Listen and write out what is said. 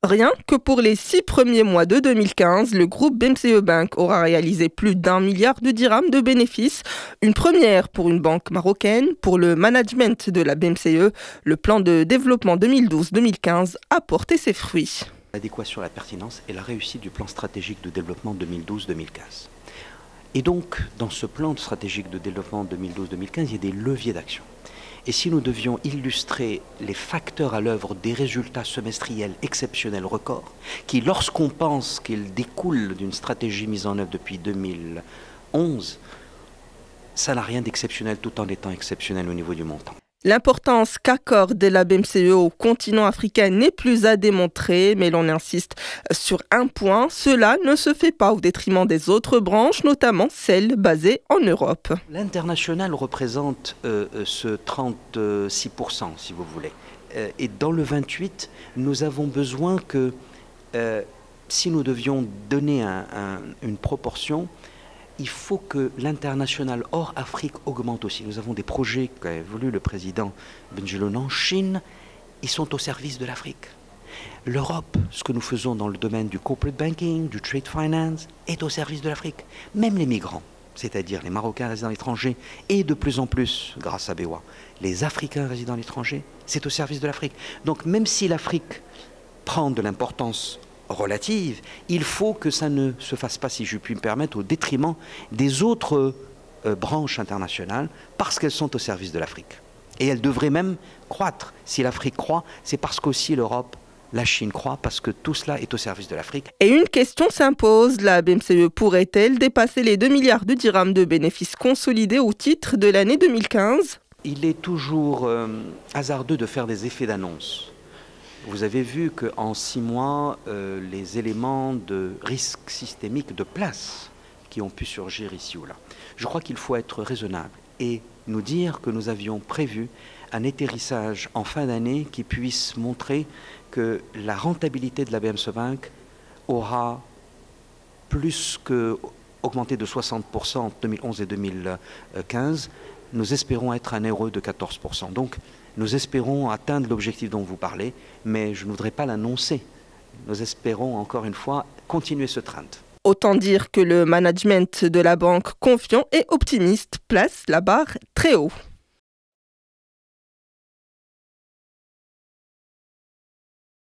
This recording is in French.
Rien que pour les 6 premiers mois de 2015, le groupe BMCE Bank aura réalisé plus d'1 milliard de dirhams de bénéfices. Une première pour une banque marocaine. Pour le management de la BMCE, le plan de développement 2012-2015 a porté ses fruits. L'adéquation, la pertinence et la réussite du plan stratégique de développement 2012-2015. Et donc, dans ce plan stratégique de développement 2012-2015, il y a des leviers d'action. Et si nous devions illustrer les facteurs à l'œuvre des résultats semestriels exceptionnels records, qui, lorsqu'on pense qu'ils découlent d'une stratégie mise en œuvre depuis 2011, ça n'a rien d'exceptionnel tout en étant exceptionnel au niveau du montant. L'importance qu'accorde la BMCE au continent africain n'est plus à démontrer, mais l'on insiste sur un point, cela ne se fait pas au détriment des autres branches, notamment celles basées en Europe. L'international représente ce 36%, si vous voulez. Et dans le 28, nous avons besoin que, si nous devions donner une proportion, il faut que l'international hors Afrique augmente aussi. Nous avons des projets qu'a voulu le président Bengelloune en Chine, ils sont au service de l'Afrique. L'Europe, ce que nous faisons dans le domaine du corporate banking, du trade finance, est au service de l'Afrique. Même les migrants, c'est-à-dire les Marocains résidant à l'étranger, et de plus en plus, grâce à BEWA, les Africains résidant à l'étranger, c'est au service de l'Afrique. Donc même si l'Afrique prend de l'importance relative, il faut que ça ne se fasse pas, si je puis me permettre, au détriment des autres branches internationales, parce qu'elles sont au service de l'Afrique. Et elles devraient même croître. Si l'Afrique croît, c'est parce qu'aussi l'Europe, la Chine croît, parce que tout cela est au service de l'Afrique. Et une question s'impose, la BMCE pourrait-elle dépasser les 2 milliards de dirhams de bénéfices consolidés au titre de l'année 2015 ? Il est toujours hasardeux de faire des effets d'annonce. Vous avez vu qu'en 6 mois, les éléments de risque systémique de place qui ont pu surgir ici ou là. Je crois qu'il faut être raisonnable et nous dire que nous avions prévu un atterrissage en fin d'année qui puisse montrer que la rentabilité de la BMCE Bank aura plus que augmenté de 60% entre 2011 et 2015. Nous espérons être un ROE de 14%. Donc, nous espérons atteindre l'objectif dont vous parlez, mais je ne voudrais pas l'annoncer. Nous espérons, encore une fois, continuer ce trend. Autant dire que le management de la banque, confiant et optimiste, place la barre très haut.